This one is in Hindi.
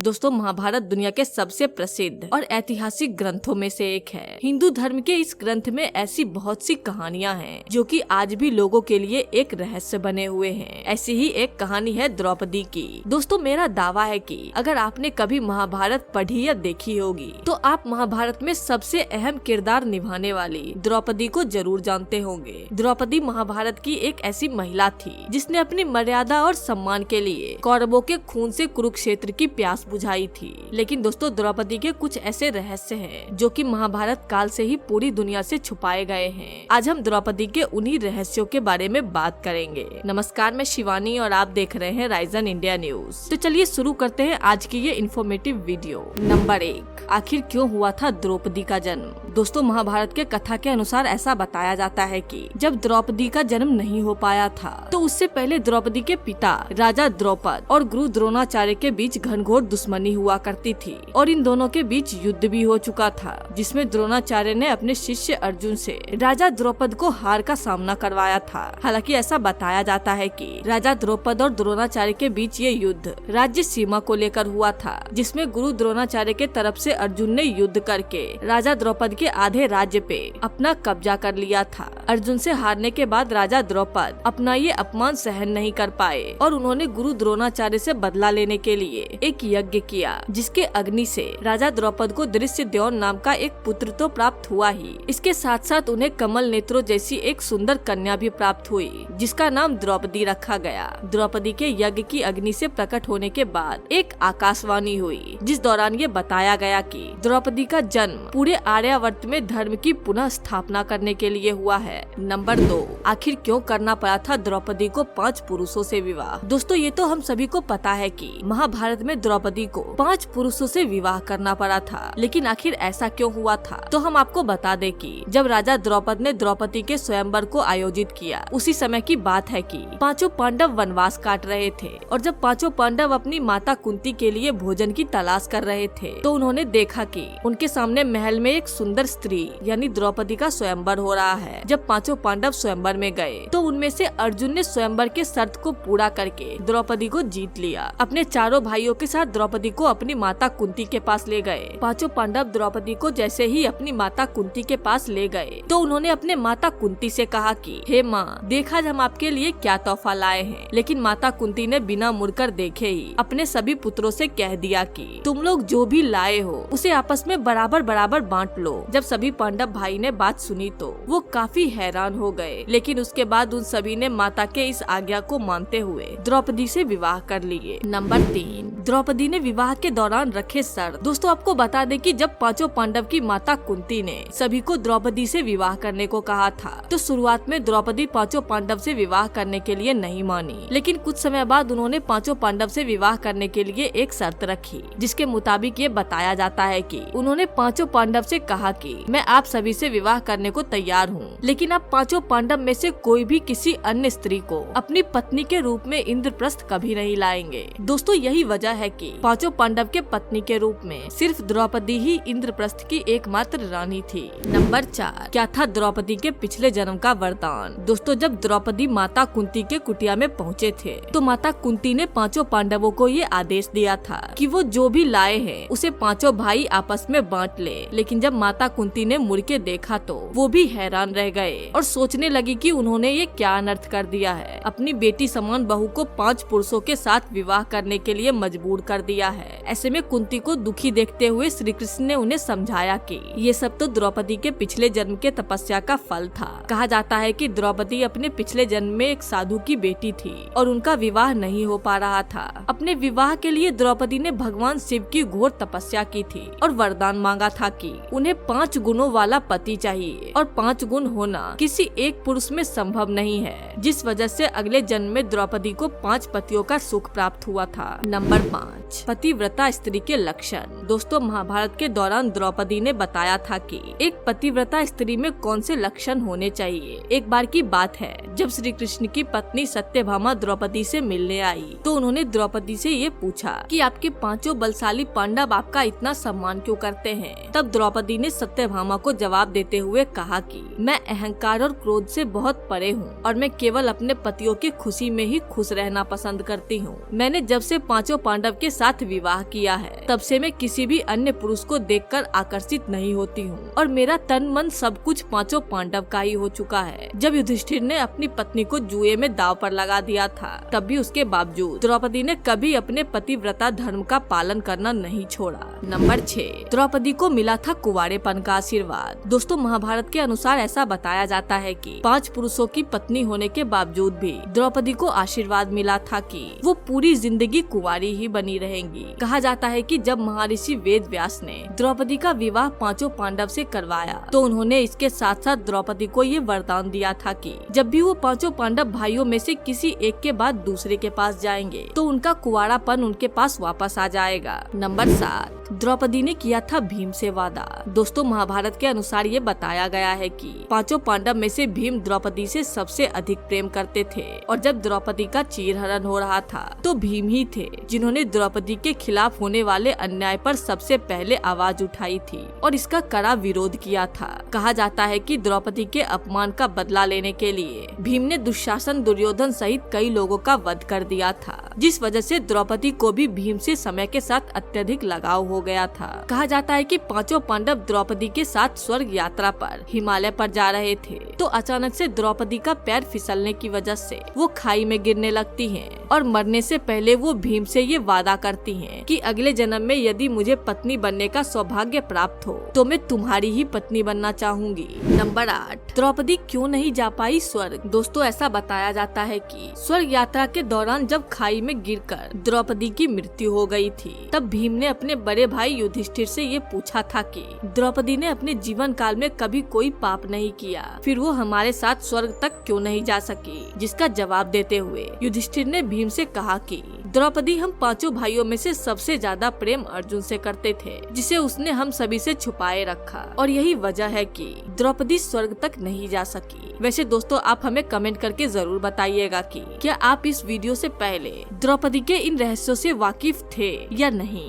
दोस्तों महाभारत दुनिया के सबसे प्रसिद्ध और ऐतिहासिक ग्रंथों में से एक है। हिंदू धर्म के इस ग्रंथ में ऐसी बहुत सी कहानियां हैं जो कि आज भी लोगों के लिए एक रहस्य बने हुए हैं। ऐसी ही एक कहानी है द्रौपदी की। दोस्तों मेरा दावा है कि अगर आपने कभी महाभारत पढ़ी या देखी होगी तो आप महाभारत में सबसे अहम किरदार निभाने वाली द्रौपदी को जरूर जानते होंगे। द्रौपदी महाभारत की एक ऐसी महिला थी जिसने अपनी मर्यादा और सम्मान के लिए कौरवों के खून से कुरुक्षेत्र की प्यास बुझाई थी। लेकिन दोस्तों द्रौपदी के कुछ ऐसे रहस्य हैं जो कि महाभारत काल से ही पूरी दुनिया से छुपाए गए हैं। आज हम द्रौपदी के उन्हीं रहस्यों के बारे में बात करेंगे। नमस्कार, मैं शिवानी और आप देख रहे हैं राइजन इंडिया न्यूज। तो चलिए शुरू करते हैं आज की ये इन्फॉर्मेटिव वीडियो। नंबर 1, आखिर क्यों हुआ था द्रौपदी का जन्म। दोस्तों महाभारत के कथा के अनुसार ऐसा बताया जाता है कि जब द्रौपदी का जन्म नहीं हो पाया था तो उससे पहले द्रौपदी के पिता राजा द्रौपद और गुरु द्रोणाचार्य के बीच घनघोर दुश्मनी हुआ करती थी और इन दोनों के बीच युद्ध भी हो चुका था, जिसमें द्रोणाचार्य ने अपने शिष्य अर्जुन से राजा द्रौपद को हार का सामना करवाया था। हालांकि ऐसा बताया जाता है कि राजा द्रौपद और द्रोणाचार्य के बीच ये युद्ध राज्य सीमा को लेकर हुआ था, जिसमें गुरु द्रोणाचार्य के तरफ से अर्जुन ने युद्ध करके राजा द्रौपद के आधे राज्य पे अपना कब्जा कर लिया था। अर्जुन से हारने के बाद राजा द्रौपद अपना ये अपमान सहन नहीं कर पाए और उन्होंने गुरु द्रोणाचार्य से बदला लेने के लिए एक यज्ञ किया, जिसके अग्नि से राजा द्रौपद को दृश्यद्योन नाम का एक पुत्र तो प्राप्त हुआ ही, इसके साथ साथ उन्हें कमल नेत्रों जैसी एक सुंदर कन्या भी प्राप्त हुई, जिसका नाम द्रौपदी रखा गया। द्रौपदी के यज्ञ की अग्नि से प्रकट होने के बाद एक आकाशवाणी हुई, जिस दौरान ये बताया गया कि द्रौपदी का जन्म पूरे आर्यावर्त में धर्म की पुनः स्थापना करने के लिए हुआ है। नंबर 2, आखिर क्यों करना पड़ा था द्रौपदी को 5 पुरुषों से विवाह। दोस्तों ये तो हम सभी को पता है कि महाभारत में द्रौपदी को 5 पुरुषों से विवाह करना पड़ा था, लेकिन आखिर ऐसा क्यों हुआ था तो हम आपको बता दें कि जब राजा द्रौपद ने द्रौपदी के स्वयंवर को आयोजित किया, उसी समय की बात है कि 5 पांडव वनवास काट रहे थे और जब 5 पांडव अपनी माता कुंती के लिए भोजन की तलाश कर रहे थे तो उन्होंने देखा कि उनके सामने महल में एक सुंदर स्त्री यानी द्रौपदी का स्वयंवर हो रहा है। जब 5 पांडव स्वयंवर में गए तो उनमें से अर्जुन ने स्वयंवर के शर्त को पूरा करके द्रौपदी को जीत लिया। अपने चारों भाइयों के साथ द्रौपदी को अपनी माता कुंती के पास ले गए। 5 पांडव द्रौपदी को जैसे ही अपनी माता कुंती के पास ले गए तो उन्होंने अपने माता कुंती से कहा कि हे माँ, देखा हम आपके लिए क्या तोहफा लाए हैं। लेकिन माता कुंती ने बिना मुड़कर देखे ही अपने सभी पुत्रों से कह दिया कि तुम लोग जो भी लाए हो उसे आपस में बराबर बराबर बांट लो। जब सभी पांडव भाई ने बात सुनी तो वो काफी हैरान हो गए, लेकिन उसके बाद उन सभी ने माता के इस आज्ञा को मानते हुए द्रौपदी से विवाह कर लिए। नंबर 3, द्रौपदी ने विवाह के दौरान रखे शर्त। दोस्तों आपको बता दें कि जब 5 पांडव की माता कुंती ने सभी को द्रौपदी से विवाह करने को कहा था तो शुरुआत में द्रौपदी 5 पांडव से विवाह करने के लिए नहीं मानी, लेकिन कुछ समय बाद उन्होंने 5 पांडव से विवाह करने के लिए एक शर्त रखी, जिसके मुताबिक ये बताया जाता है कि उन्होंने 5 पांडव से कहा कि मैं आप सभी से विवाह करने को तैयार हूँ, लेकिन आप 5 पांडव में से कोई भी किसी अन्य स्त्री को अपनी पत्नी के रूप में इंद्रप्रस्थ कभी नहीं लाएंगे। दोस्तों यही वजह है कि 5 पांडव के पत्नी के रूप में सिर्फ द्रौपदी ही इंद्रप्रस्थ की एकमात्र रानी थी। नंबर 4, क्या था द्रौपदी के पिछले जन्म का वरदान। दोस्तों जब द्रौपदी माता कुंती के कुटिया में पहुँचे थे तो माता कुंती ने 5 पांडवों को ये आदेश दिया था कि वो जो भी लाए हैं उसे 5 भाई आपस में बांट ले। लेकिन जब माता कुंती ने मुड़ के देखा तो वो भी हैरान रह गए और सोचने लगी कि उन्होंने ये क्या अनर्थ कर दिया है। अपनी बेटी समान बहू को 5 पुरुषों के साथ विवाह करने के लिए मजबूर कर दिया है। ऐसे में कुंती को दुखी देखते हुए श्री कृष्ण ने उन्हें समझाया कि ये सब तो द्रौपदी के पिछले जन्म के तपस्या का फल था। कहा जाता है कि द्रौपदी अपने पिछले जन्म में एक साधु की बेटी थी और उनका विवाह नहीं हो पा रहा था। अपने विवाह के लिए द्रौपदी ने भगवान शिव की घोर तपस्या की थी और वरदान मांगा था कि उन्हें 5 गुणों वाला पति चाहिए और 5 गुण होना किसी एक पुरुष में संभव नहीं है, जिस वजह से अगले जन्म में द्रौपदी को 5 पतियों का सुख प्राप्त हुआ था। नंबर 5, पतिव्रता स्त्री के लक्षण। दोस्तों महाभारत के दौरान द्रौपदी ने बताया था कि एक पतिव्रता स्त्री में कौन से लक्षण होने चाहिए। एक बार की बात है जब श्री कृष्ण की पत्नी सत्यभामा द्रौपदी से मिलने आई तो उन्होंने द्रौपदी से ये पूछा कि आपके 5 बलशाली पांडव आपका इतना सम्मान क्यों करते हैं। तब द्रौपदी ने सत्यभामा को जवाब देते हुए कहा कि मैं अहंकार और क्रोध से बहुत परे हूँ और मैं केवल अपने पतियों की खुशी में ही खुश रहना पसंद करती हूँ। मैंने जब से 5 पांडव के साथ साथ विवाह किया है, तब से मैं किसी भी अन्य पुरुष को देखकर आकर्षित नहीं होती हूँ और मेरा तन मन सब कुछ पांचों पांडव का ही हो चुका है। जब युधिष्ठिर ने अपनी पत्नी को जुए में दांव पर लगा दिया था, तब भी उसके बावजूद द्रौपदी ने कभी अपने पतिव्रता धर्म का पालन करना नहीं छोड़ा। नंबर 6, द्रौपदी को मिला था कुंवारेपन का आशीर्वाद। दोस्तों, महाभारत के अनुसार ऐसा बताया जाता है कि 5 पुरुषों की पत्नी होने के बावजूद भी द्रौपदी को आशीर्वाद मिला था कि वो पूरी जिंदगी कुंवारी ही बनी रहेंगी। कहा जाता है कि जब महर्षि वेद व्यास ने द्रौपदी का विवाह पांचों पांडव से करवाया, तो उन्होंने इसके साथ साथ द्रौपदी को ये वरदान दिया था कि जब भी वो पांचों पांडव भाइयों में से किसी एक के बाद दूसरे के पास जाएंगे, तो उनका कुंवारापन उनके पास वापस आ जाएगा। नंबर 7, द्रौपदी ने किया था भीम से वादा। दोस्तों, महाभारत के अनुसार ये बताया गया है कि पांचों पांडव में से भीम द्रौपदी से सबसे अधिक प्रेम करते थे और जब द्रौपदी का चीरहरण हो रहा था, तो भीम ही थे जिन्होंने द्रौपदी के खिलाफ होने वाले अन्याय पर सबसे पहले आवाज उठाई थी और इसका कड़ा विरोध किया था। कहा जाता है कि द्रौपदी के अपमान का बदला लेने के लिए भीम ने दुशासन, दुर्योधन सहित कई लोगों का वध कर दिया था, जिस वजह से द्रौपदी को भी भीम से समय के साथ अत्यधिक लगाव हो गया था। कहा जाता है कि पांचों पांडव द्रौपदी के साथ स्वर्ग यात्रा पर हिमालय पर जा रहे थे, तो अचानक से द्रौपदी का पैर फिसलने की वजह से वो खाई में गिरने लगती हैं और मरने से पहले वो भीम से ये वादा करती हैं कि अगले जन्म में यदि मुझे पत्नी बनने का सौभाग्य प्राप्त हो, तो मैं तुम्हारी ही पत्नी बनना चाहूंगी। नंबर 8, द्रौपदी क्यों नहीं जा पाई स्वर्ग। दोस्तों, ऐसा बताया जाता है कि स्वर्ग यात्रा के दौरान जब खाई में गिरकर द्रौपदी की मृत्यु हो गई थी, तब भीम ने अपने बड़े भाई युधिष्ठिर से ये पूछा था कि द्रौपदी ने अपने जीवन काल में कभी कोई पाप नहीं किया, फिर वो हमारे साथ स्वर्ग तक क्यों नहीं जा सकी। जिसका जवाब देते हुए युधिष्ठिर ने भीम से कहा कि द्रौपदी हम पांचों भाइयों में से सबसे ज्यादा प्रेम अर्जुन से करते थे, जिसे उसने हम सभी से छुपाए रखा और यही वजह है कि द्रौपदी स्वर्ग तक नहीं जा सकी। वैसे दोस्तों, आप हमें कमेंट करके जरूर बताइएगा कि क्या आप इस वीडियो से पहले द्रौपदी के इन रहस्यों से वाकिफ थे या नहीं।